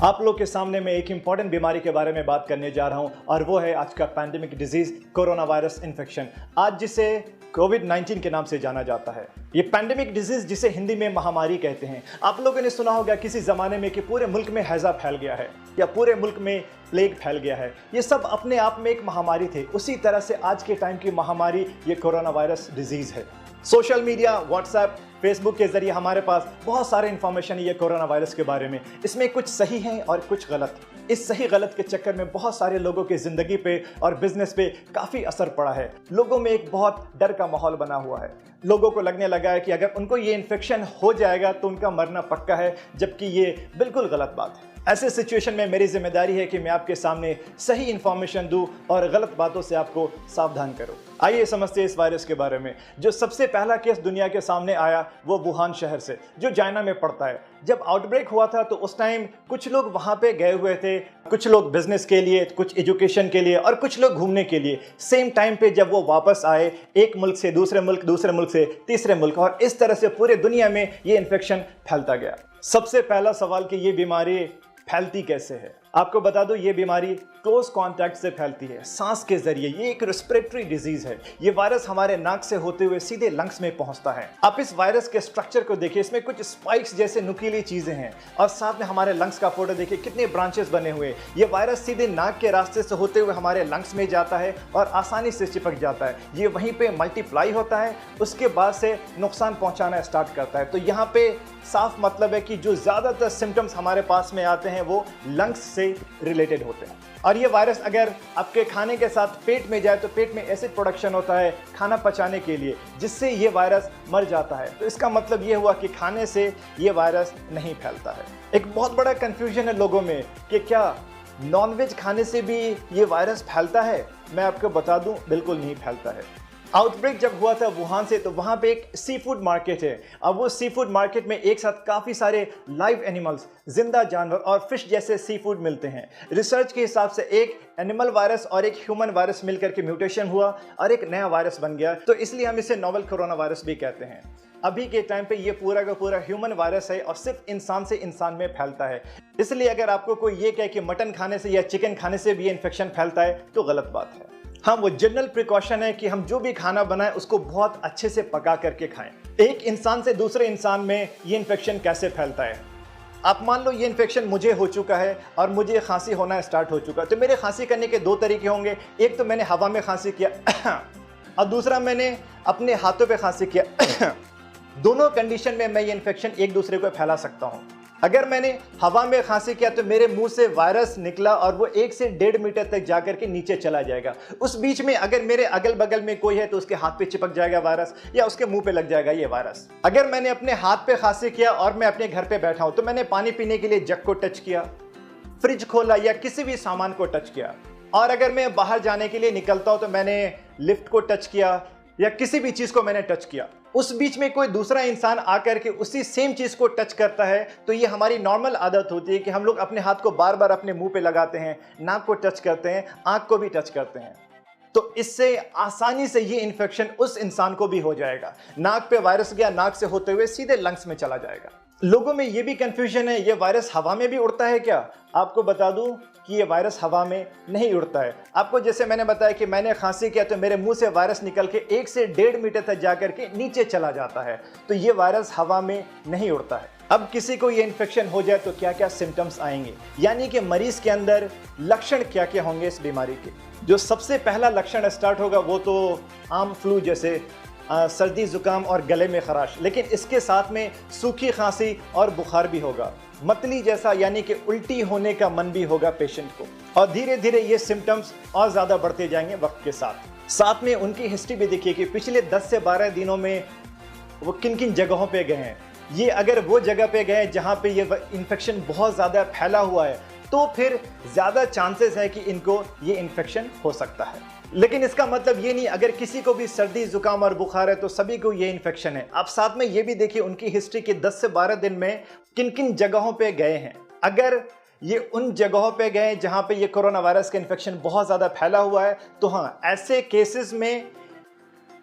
आप लोग के सामने मैं एक इंपॉर्टेंट बीमारी के बारे में बात करने जा रहा हूं और वो है आज का pandemic disease corona virus infection, आज जिसे कोविड-19 के नाम से जाना जाता है। ये पैंडेमिक डिजीज जिसे हिंदी में महामारी कहते हैं। आप लोगों ने सुना होगा किसी जमाने में कि पूरे मुल्क में हैजा फैल गया है या पूरे मुल्क में प्लेग फैल गया है। ये सब अपने आप में एक महामारी थे। उसी तरह से आज के टाइम की महामारी ये कोरोना वायरस डिजीज है। सोशल मीडिया, व्हाट्सएप, फेसबुक के जरिए हमारे पास बहुत सारे इंफॉर्मेशन है ये कोरोना वायरस के बारे में। इसमें कुछ सही है और कुछ गलत। इस सही गलत के चक्कर में बहुत सारे लोगों की ज़िंदगी पे और बिजनेस पे काफ़ी असर पड़ा है। लोगों में एक बहुत डर का माहौल बना हुआ है। लोगों को लगने लगा है कि अगर उनको ये इन्फेक्शन हो जाएगा तो उनका मरना पक्का है, जबकि ये बिल्कुल गलत बात है। ऐसे सिचुएशन में मेरी जिम्मेदारी है कि मैं आपके सामने सही इन्फॉर्मेशन दूं और गलत बातों से आपको सावधान करूं। आइए समझते हैं इस वायरस के बारे में। जो सबसे पहला केस दुनिया के सामने आया वो वुहान शहर से, जो चाइना में पड़ता है। जब आउटब्रेक हुआ था तो उस टाइम कुछ लोग वहां पे गए हुए थे, कुछ लोग बिजनेस के लिए, कुछ एजुकेशन के लिए और कुछ लोग घूमने के लिए। सेम टाइम पे जब वो वापस आए, एक मुल्क से दूसरे मुल्क से तीसरे मुल्क, और इस तरह से पूरे दुनिया में ये इन्फेक्शन फैलता गया। सबसे पहला सवाल कि ये बीमारी फैलती कैसे है। आपको बता दूं, ये बीमारी क्लोज कांटेक्ट से फैलती है, सांस के जरिए। ये एक रेस्पिरेटरी डिजीज है। ये वायरस हमारे नाक से होते हुए सीधे लंग्स में पहुंचता है। आप इस वायरस के स्ट्रक्चर को देखिए, इसमें कुछ स्पाइक्स जैसे नुकीली चीजें हैं और साथ में हमारे लंग्स का फोटो देखिए, कितने ब्रांचेस बने हुए। ये वायरस सीधे नाक के रास्ते से होते हुए हमारे लंग्स में जाता है और आसानी से चिपक जाता है। ये वहीं पे मल्टीप्लाई होता है, उसके बाद से नुकसान पहुंचाना स्टार्ट करता है। तो यहाँ पे साफ मतलब है कि जो ज्यादातर सिम्टम्स हमारे पास में आते हैं वो लंग्स से रिलेटेड होते हैं। और ये वायरस अगर आपके खाने के साथ पेट में जाए तो पेट में एसिड प्रोडक्शन होता है खाना पचाने के लिए, जिससे ये वायरस मर जाता है। तो इसका मतलब ये हुआ कि खाने से ये वायरस नहीं फैलता है। एक बहुत बड़ा कंफ्यूजन है लोगों में कि क्या नॉनवेज खाने से भी ये वायरस फैलता है। मैं आपको बता दूं, बिल्कुल नहीं फैलता है। आउटब्रेक जब हुआ था वुहान से, तो वहाँ पे एक सी फूड मार्केट है। अब वो सी फूड मार्केट में एक साथ काफ़ी सारे लाइव एनिमल्स, जिंदा जानवर और फिश जैसे सी फूड मिलते हैं। रिसर्च के हिसाब से एक एनिमल वायरस और एक ह्यूमन वायरस मिलकर के म्यूटेशन हुआ और एक नया वायरस बन गया। तो इसलिए हम इसे नोवेल कोरोना वायरस भी कहते हैं। अभी के टाइम पे ये पूरा का पूरा ह्यूमन वायरस है और सिर्फ इंसान से इंसान में फैलता है। इसलिए अगर आपको कोई ये कहे कि मटन खाने से या चिकन खाने से भी इन्फेक्शन फैलता है तो गलत बात है। हाँ, वो जनरल प्रिकॉशन है कि हम जो भी खाना बनाएं उसको बहुत अच्छे से पका करके खाएं। एक इंसान से दूसरे इंसान में ये इन्फेक्शन कैसे फैलता है। आप मान लो ये इन्फेक्शन मुझे हो चुका है और मुझे खांसी होना स्टार्ट हो चुका है, तो मेरे खांसी करने के दो तरीके होंगे। एक तो मैंने हवा में खांसी किया और दूसरा मैंने अपने हाथों पे खांसी किया। दोनों कंडीशन में मैं ये इन्फेक्शन एक दूसरे को फैला सकता हूँ। अगर मैंने हवा में खांसी किया तो मेरे मुंह से वायरस निकला और वो 1 से 1.5 मीटर तक जाकर के नीचे चला जाएगा। उस बीच में अगर मेरे अगल बगल में कोई है तो उसके हाथ पे चिपक जाएगा वायरस या उसके मुंह पे लग जाएगा ये वायरस। अगर मैंने अपने हाथ पे खांसी किया और मैं अपने घर पे बैठा हूं तो मैंने पानी पीने के लिए जग को टच किया, फ्रिज खोला या किसी भी सामान को टच किया, और अगर मैं बाहर जाने के लिए निकलता हूं तो मैंने लिफ्ट को टच किया या किसी भी चीज को मैंने टच किया, उस बीच में कोई दूसरा इंसान आकर के उसी सेम चीज को टच करता है, तो ये हमारी नॉर्मल आदत होती है कि हम लोग अपने हाथ को बार बार अपने मुंह पे लगाते हैं, नाक को टच करते हैं, आंख को भी टच करते हैं। तो इससे आसानी से ये इन्फेक्शन उस इंसान को भी हो जाएगा। नाक पे वायरस गया, नाक से होते हुए सीधे लंग्स में चला जाएगा। लोगों में ये भी कंफ्यूजन है, ये वायरस हवा में भी उड़ता है क्या। आपको बता दूं कि ये वायरस हवा में नहीं उड़ता है। आपको जैसे मैंने बताया कि मैंने खांसी किया तो मेरे मुंह से वायरस निकल के 1 से 1.5 मीटर तक जाकर के नीचे चला जाता है। तो ये वायरस हवा में नहीं उड़ता है। अब किसी को ये इन्फेक्शन हो जाए तो क्या क्या सिम्टम्स आएंगे, यानी कि मरीज के अंदर लक्षण क्या क्या होंगे इस बीमारी के। जो सबसे पहला लक्षण स्टार्ट होगा वो तो आम फ्लू जैसे सर्दी जुकाम और गले में खराश, लेकिन इसके साथ में सूखी खांसी और बुखार भी होगा। मतली जैसा यानी कि उल्टी होने का मन भी होगा पेशेंट को, और धीरे धीरे ये सिम्टम्स और ज़्यादा बढ़ते जाएंगे वक्त के साथ में उनकी हिस्ट्री भी देखिए कि पिछले 10 से 12 दिनों में वो किन किन जगहों पे गए हैं। ये अगर वो जगह पे गए जहाँ पे ये इन्फेक्शन बहुत ज़्यादा फैला हुआ है तो फिर ज़्यादा चांसेस है कि इनको ये इन्फेक्शन हो सकता है। लेकिन इसका मतलब ये नहीं अगर किसी को भी सर्दी जुकाम और बुखार है तो सभी को ये इन्फेक्शन है। आप साथ में ये भी देखिए उनकी हिस्ट्री के 10 से 12 दिन में किन किन जगहों पे गए हैं। अगर ये उन जगहों पे गए जहां पे ये कोरोना वायरस का इन्फेक्शन बहुत ज़्यादा फैला हुआ है तो हाँ, ऐसे केसेस में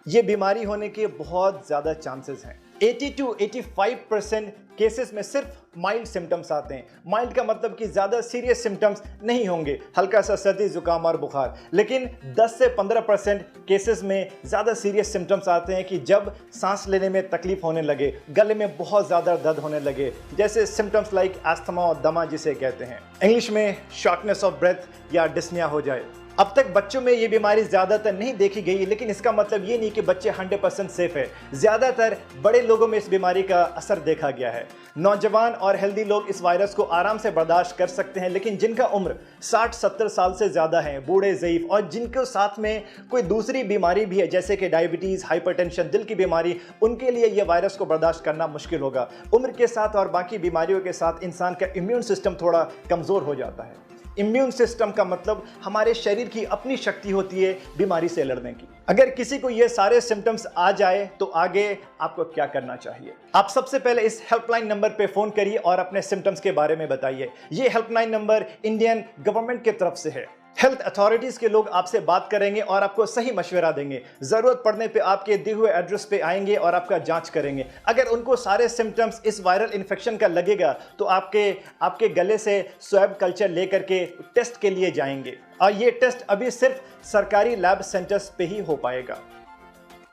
ये बीमारी होने के बहुत ज़्यादा चांसेस हैं। 80 to 85% केसेस में सिर्फ माइल्ड सिम्टम्स आते हैं। माइल्ड का मतलब कि ज़्यादा सीरियस सिम्टम्स नहीं होंगे, हल्का सा सर्दी जुकाम और बुखार। लेकिन 10 से 15% केसेस में ज़्यादा सीरियस सिम्टम्स आते हैं कि जब सांस लेने में तकलीफ होने लगे, गले में बहुत ज़्यादा दर्द होने लगे, जैसे सिम्टम्स लाइक अस्थमा और दमा जिसे कहते हैं, इंग्लिश में शॉर्टनेस ऑफ ब्रेथ या डिस्निया हो जाए। अब तक बच्चों में ये बीमारी ज़्यादातर नहीं देखी गई, लेकिन इसका मतलब ये नहीं कि बच्चे 100% सेफ है। ज़्यादातर बड़े लोगों में इस बीमारी का असर देखा गया है। नौजवान और हेल्दी लोग इस वायरस को आराम से बर्दाश्त कर सकते हैं, लेकिन जिनका उम्र 60-70 साल से ज़्यादा है, बूढ़े, ज़ईफ और जिनको साथ में कोई दूसरी बीमारी भी है जैसे कि डायबिटीज़, हाइपरटेंशन, दिल की बीमारी, उनके लिए यह वायरस को बर्दाश्त करना मुश्किल होगा। उम्र के साथ और बाकी बीमारियों के साथ इंसान का इम्यून सिस्टम थोड़ा कमज़ोर हो जाता है। इम्यून सिस्टम का मतलब हमारे शरीर की अपनी शक्ति होती है बीमारी से लड़ने की। अगर किसी को ये सारे सिम्टम्स आ जाए तो आगे आपको क्या करना चाहिए? आप सबसे पहले इस हेल्पलाइन नंबर पे फोन करिए और अपने सिम्टम्स के बारे में बताइए। ये हेल्पलाइन नंबर इंडियन गवर्नमेंट की तरफ से है। हेल्थ अथॉरिटीज के लोग आपसे बात करेंगे और आपको सही मशवरा देंगे। जरूरत पड़ने पे आपके दिए हुए एड्रेस पे आएंगे और आपका जांच करेंगे। अगर उनको सारे सिम्टम्स इस वायरल इन्फेक्शन का लगेगा तो आपके गले से स्वैब कल्चर लेकर के टेस्ट के लिए जाएंगे, और ये टेस्ट अभी सिर्फ सरकारी लैब सेंटर्स पे ही हो पाएगा।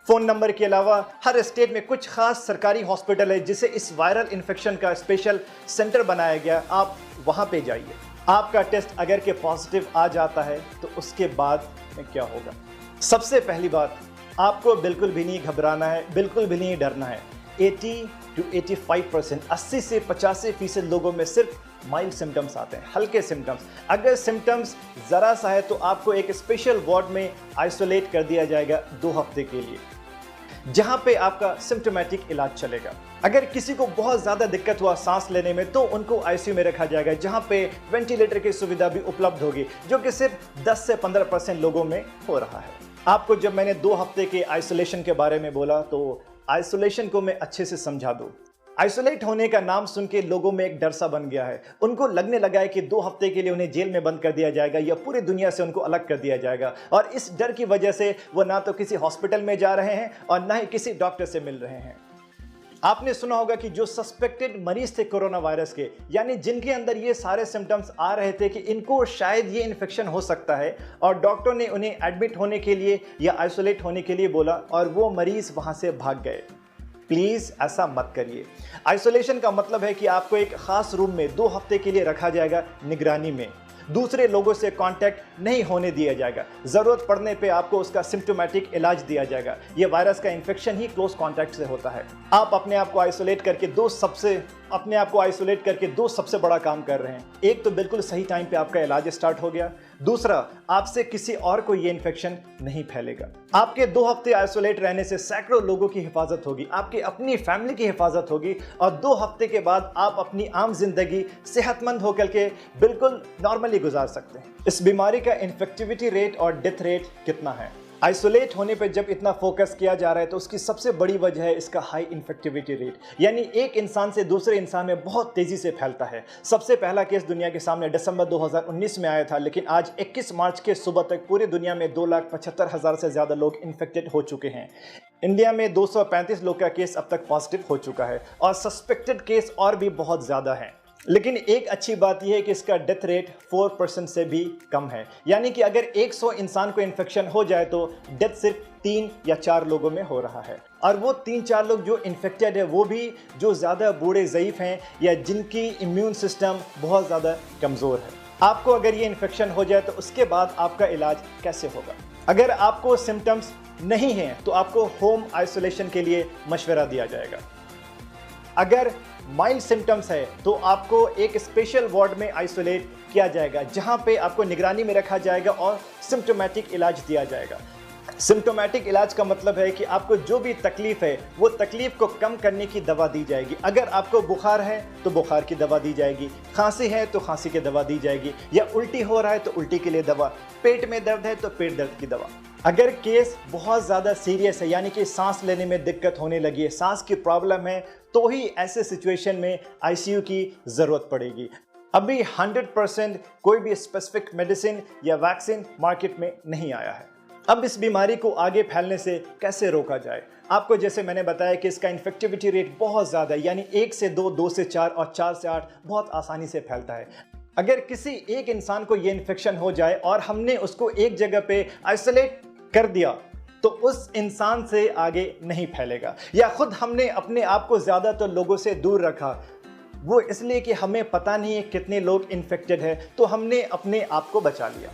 फोन नंबर के अलावा हर स्टेट में कुछ खास सरकारी हॉस्पिटल है जिसे इस वायरल इन्फेक्शन का स्पेशल सेंटर बनाया गया, आप वहां पे जाइए। आपका टेस्ट अगर के पॉजिटिव आ जाता है तो उसके बाद में क्या होगा? सबसे पहली बात, आपको बिल्कुल भी नहीं घबराना है, बिल्कुल भी नहीं डरना है। 80 to 85%, 80 से 85% लोगों में सिर्फ माइल्ड सिम्टम्स आते हैं, हल्के सिम्टम्स। अगर सिम्टम्स ज़रा सा है तो आपको एक स्पेशल वार्ड में आइसोलेट कर दिया जाएगा 2 हफ्ते के लिए, जहां पे आपका सिम्टोमेटिक इलाज चलेगा। अगर किसी को बहुत ज़्यादा दिक्कत हुआ सांस लेने में तो उनको आईसीयू में रखा जाएगा, जहां पे वेंटिलेटर की सुविधा भी उपलब्ध होगी, जो कि सिर्फ 10 से 15% लोगों में हो रहा है। आपको जब मैंने 2 हफ्ते के आइसोलेशन के बारे में बोला तो आइसोलेशन को मैं अच्छे से समझा दूं। आइसोलेट होने का नाम सुन के लोगों में एक डर सा बन गया है। उनको लगने लगा है कि 2 हफ्ते के लिए उन्हें जेल में बंद कर दिया जाएगा या पूरी दुनिया से उनको अलग कर दिया जाएगा, और इस डर की वजह से वो ना तो किसी हॉस्पिटल में जा रहे हैं और ना ही किसी डॉक्टर से मिल रहे हैं। आपने सुना होगा कि जो सस्पेक्टेड मरीज थे कोरोना वायरस के, यानी जिनके अंदर ये सारे सिम्टम्स आ रहे थे कि इनको शायद ये इन्फेक्शन हो सकता है, और डॉक्टर ने उन्हें एडमिट होने के लिए या आइसोलेट होने के लिए बोला और वो मरीज वहां से भाग गए। प्लीज़ ऐसा मत करिए। आइसोलेशन का मतलब है कि आपको एक खास रूम में 2 हफ्ते के लिए रखा जाएगा, निगरानी में। दूसरे लोगों से कांटेक्ट नहीं होने दिया जाएगा। ज़रूरत पड़ने पे आपको उसका सिम्टोमेटिक इलाज दिया जाएगा। ये वायरस का इन्फेक्शन ही क्लोज कांटेक्ट से होता है। आप अपने आप को आइसोलेट करके दो सबसे बड़ा काम कर रहे हैं। एक तो बिल्कुल सही टाइम पे आपका इलाज स्टार्ट हो गया, दूसरा आपसे किसी और को ये इन्फेक्शन नहीं फैलेगा। आपके 2 हफ्ते आइसोलेट रहने से सैकड़ों लोगों की हिफाजत होगी, आपकी अपनी फैमिली की हिफाजत होगी, और 2 हफ्ते के बाद आप अपनी आम जिंदगी सेहतमंद होकर के बिल्कुल नॉर्मली गुजार सकते हैं। इस बीमारी का इन्फेक्टिविटी रेट और डेथ रेट कितना है? आइसोलेट होने पे जब इतना फोकस किया जा रहा है तो उसकी सबसे बड़ी वजह है इसका हाई इन्फेक्टिविटी रेट, यानी एक इंसान से दूसरे इंसान में बहुत तेजी से फैलता है। सबसे पहला केस दुनिया के सामने दिसंबर 2019 में आया था, लेकिन आज 21 मार्च के सुबह तक पूरी दुनिया में 2,75,000 से ज़्यादा लोग इन्फेक्टेड हो चुके हैं। इंडिया में 235 लोग का केस अब तक पॉजिटिव हो चुका है, और सस्पेक्टेड केस और भी बहुत ज़्यादा हैं। लेकिन एक अच्छी बात यह है कि इसका डेथ रेट 4% से भी कम है, यानी कि अगर 100 इंसान को इन्फेक्शन हो जाए तो डेथ सिर्फ 3 या 4 लोगों में हो रहा है। और वो 3-4 लोग जो इन्फेक्टेड है वो भी जो ज़्यादा बूढ़े, ज़ईफ हैं या जिनकी इम्यून सिस्टम बहुत ज़्यादा कमज़ोर है। आपको अगर ये इन्फेक्शन हो जाए तो उसके बाद आपका इलाज कैसे होगा? अगर आपको सिम्टम्स नहीं हैं तो आपको होम आइसोलेशन के लिए मशवरा दिया जाएगा। अगर माइल्ड सिम्टम्स है तो आपको एक स्पेशल वार्ड में आइसोलेट किया जाएगा, जहां पे आपको निगरानी में रखा जाएगा और सिम्टोमेटिक इलाज दिया जाएगा। सिम्टोमेटिक इलाज का मतलब है कि आपको जो भी तकलीफ है वो तकलीफ को कम करने की दवा दी जाएगी। अगर आपको बुखार है तो बुखार की दवा दी जाएगी, खांसी है तो खांसी की दवा दी जाएगी, या उल्टी हो रहा है तो उल्टी के लिए दवा, पेट में दर्द है तो पेट दर्द की दवा। अगर केस बहुत ज़्यादा सीरियस है, यानी कि सांस लेने में दिक्कत होने लगी है, सांस की प्रॉब्लम है, तो ही ऐसे सिचुएशन में आईसीयू की ज़रूरत पड़ेगी। अभी 100% कोई भी स्पेसिफिक मेडिसिन या वैक्सीन मार्केट में नहीं आया है। अब इस बीमारी को आगे फैलने से कैसे रोका जाए? आपको जैसे मैंने बताया कि इसका इन्फेक्टिविटी रेट बहुत ज़्यादा है, यानी 1 से 2, 2 से 4 और 4 से 8 बहुत आसानी से फैलता है। अगर किसी एक इंसान को ये इन्फेक्शन हो जाए और हमने उसको एक जगह पे आइसोलेट कर दिया तो उस इंसान से आगे नहीं फैलेगा। या खुद हमने अपने आप को ज़्यादातर लोगों से दूर रखा, वो इसलिए कि हमें पता नहीं है कितने लोग इन्फेक्टेड है, तो हमने अपने आप को बचा लिया।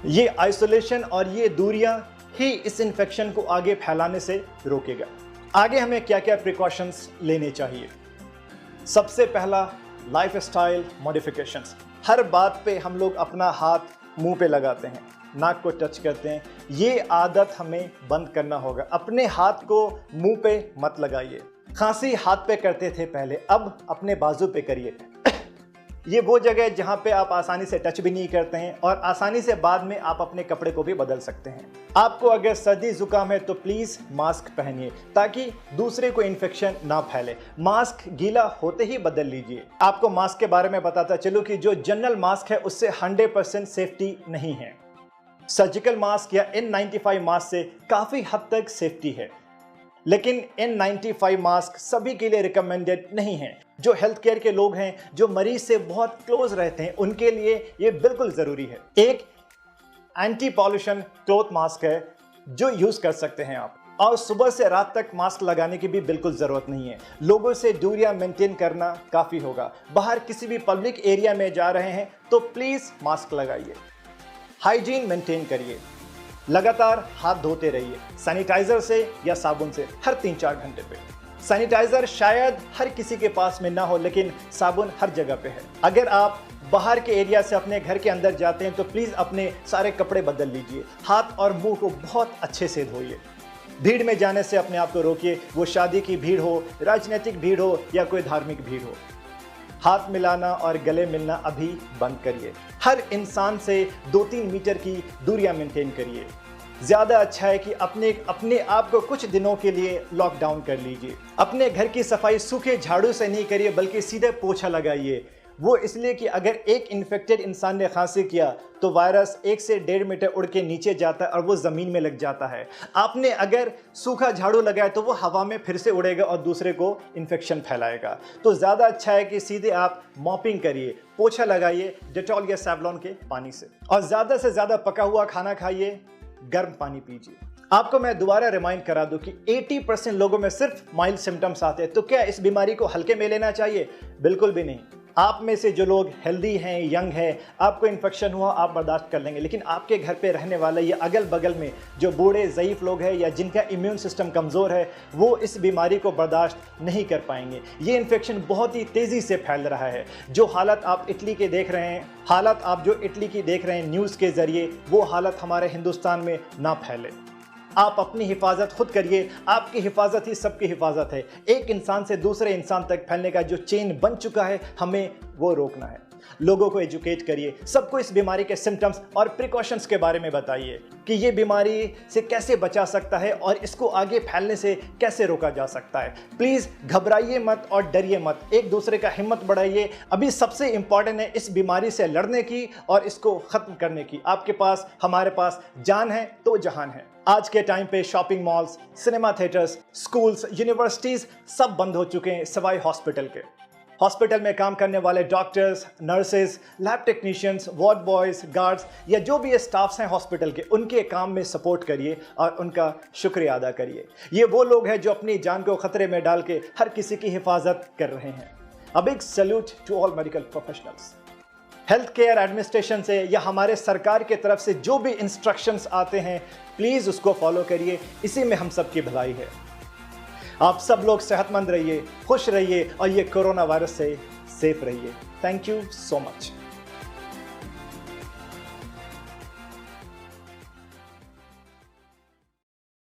ये आइसोलेशन और ये दूरियां ही इस इन्फेक्शन को आगे फैलाने से रोकेगा। आगे हमें क्या क्या प्रिकॉशंस लेने चाहिए? सबसे पहला, लाइफस्टाइल मॉडिफिकेशंस। हर बात पे हम लोग अपना हाथ मुंह पे लगाते हैं, नाक को टच करते हैं। ये आदत हमें बंद करना होगा। अपने हाथ को मुंह पे मत लगाइए। खांसी हाथ पे करते थे पहले, अब अपने बाजू पे करिए। ये वो जगह है जहाँ पे आप आसानी से टच भी नहीं करते हैं और आसानी से बाद में आप अपने कपड़े को भी बदल सकते हैं। आपको अगर सर्दी जुकाम है तो प्लीज़ मास्क पहनिए ताकि दूसरे को इन्फेक्शन ना फैले। मास्क गीला होते ही बदल लीजिए। आपको मास्क के बारे में बताता चलूँ कि जो जनरल मास्क है उससे 100% सेफ्टी नहीं है। सर्जिकल मास्क या N95 मास्क से काफ़ी हद तक सेफ्टी है, लेकिन N95 मास्क सभी के लिए रिकमेंडेड नहीं है। जो हेल्थ केयर के लोग हैं, जो मरीज से बहुत क्लोज रहते हैं, उनके लिए ये बिल्कुल ज़रूरी है। एक एंटी पॉल्यूशन क्लॉथ मास्क है जो यूज़ कर सकते हैं आप, और सुबह से रात तक मास्क लगाने की भी बिल्कुल ज़रूरत नहीं है। लोगों से दूरियां मेंटेन करना काफ़ी होगा। बाहर किसी भी पब्लिक एरिया में जा रहे हैं तो प्लीज़ मास्क लगाइए। हाइजीन मेंटेन करिए। लगातार हाथ धोते रहिए, सैनिटाइजर से या साबुन से हर 3-4 घंटे पे। सैनिटाइजर शायद हर किसी के पास में ना हो, लेकिन साबुन हर जगह पे है। अगर आप बाहर के एरिया से अपने घर के अंदर जाते हैं तो प्लीज़ अपने सारे कपड़े बदल लीजिए। हाथ और मुंह को बहुत अच्छे से धोइए। भीड़ में जाने से अपने आप को रोकिए, वो शादी की भीड़ हो, राजनीतिक भीड़ हो या कोई धार्मिक भीड़ हो। हाथ मिलाना और गले मिलना अभी बंद करिए। हर इंसान से 2-3 मीटर की दूरियां मेंटेन करिए। ज़्यादा अच्छा है कि अपने आप को कुछ दिनों के लिए लॉकडाउन कर लीजिए। अपने घर की सफाई सूखे झाड़ू से नहीं करिए, बल्कि सीधे पोछा लगाइए। वो इसलिए कि अगर एक इन्फेक्टेड इंसान ने खांसी किया तो वायरस 1 से 1.5 मीटर उड़ के नीचे जाता है और वो ज़मीन में लग जाता है। आपने अगर सूखा झाड़ू लगाया तो वो हवा में फिर से उड़ेगा और दूसरे को इन्फेक्शन फैलाएगा। तो ज़्यादा अच्छा है कि सीधे आप मॉपिंग करिए, पोछा लगाइए डेटॉल या सेवलॉन के पानी से, और ज़्यादा से ज़्यादा पका हुआ खाना खाइए, गर्म पानी पीजिए। आपको मैं दोबारा रिमाइंड करा दूं कि 80% लोगों में सिर्फ माइल्ड सिम्टम्स आते हैं। तो क्या इस बीमारी को हल्के में लेना चाहिए? बिल्कुल भी नहीं। आप में से जो लोग हेल्दी हैं, यंग हैं, आपको इन्फेक्शन हुआ आप बर्दाश्त कर लेंगे, लेकिन आपके घर पे रहने वाले या अगल बगल में जो बूढ़े ज़ईफ़ लोग हैं या जिनका इम्यून सिस्टम कमज़ोर है, वो इस बीमारी को बर्दाश्त नहीं कर पाएंगे। ये इन्फेक्शन बहुत ही तेज़ी से फैल रहा है। जो हालत आप इटली के देख रहे हैं, हालत आप जो इटली की देख रहे हैं न्यूज़ के ज़रिए, वो हालत हमारे हिंदुस्तान में ना फैले। आप अपनी हिफाजत खुद करिए। आपकी हिफाजत ही सबकी हिफाजत है। एक इंसान से दूसरे इंसान तक फैलने का जो चेन बन चुका है, हमें वो रोकना है। लोगों को एजुकेट करिए, सबको इस बीमारी के सिम्टम्स और प्रिकॉशंस के बारे में बताइए कि ये बीमारी से कैसे बचा सकता है और इसको आगे फैलने से कैसे रोका जा सकता है। प्लीज़ घबराइए मत और डरिए मत, एक दूसरे का हिम्मत बढ़ाइए। अभी सबसे इम्पॉर्टेंट है इस बीमारी से लड़ने की और इसको ख़त्म करने की। आपके पास, हमारे पास जान है तो जहान है। आज के टाइम पे shopping malls, cinema theatres, schools, universities सब बंद हो चुके हैं सिवाय हॉस्पिटल के। हॉस्पिटल में काम करने वाले doctors, nurses, lab technicians, ward boys, guards या जो भी स्टाफ्स हैं हॉस्पिटल के, उनके काम में सपोर्ट करिए और उनका शुक्रिया अदा करिए। ये वो लोग हैं जो अपनी जान को खतरे में डाल के हर किसी की हिफाजत कर रहे हैं। A big salute to all medical professionals. Health care administration से या हमारे सरकार के तरफ से जो भी इंस्ट्रक्शंस आते हैं, प्लीज़ उसको फॉलो करिए। इसी में हम सबकी भलाई है। आप सब लोग सेहतमंद रहिए, खुश रहिए और ये कोरोना वायरस से सेफ रहिए। Thank you so much.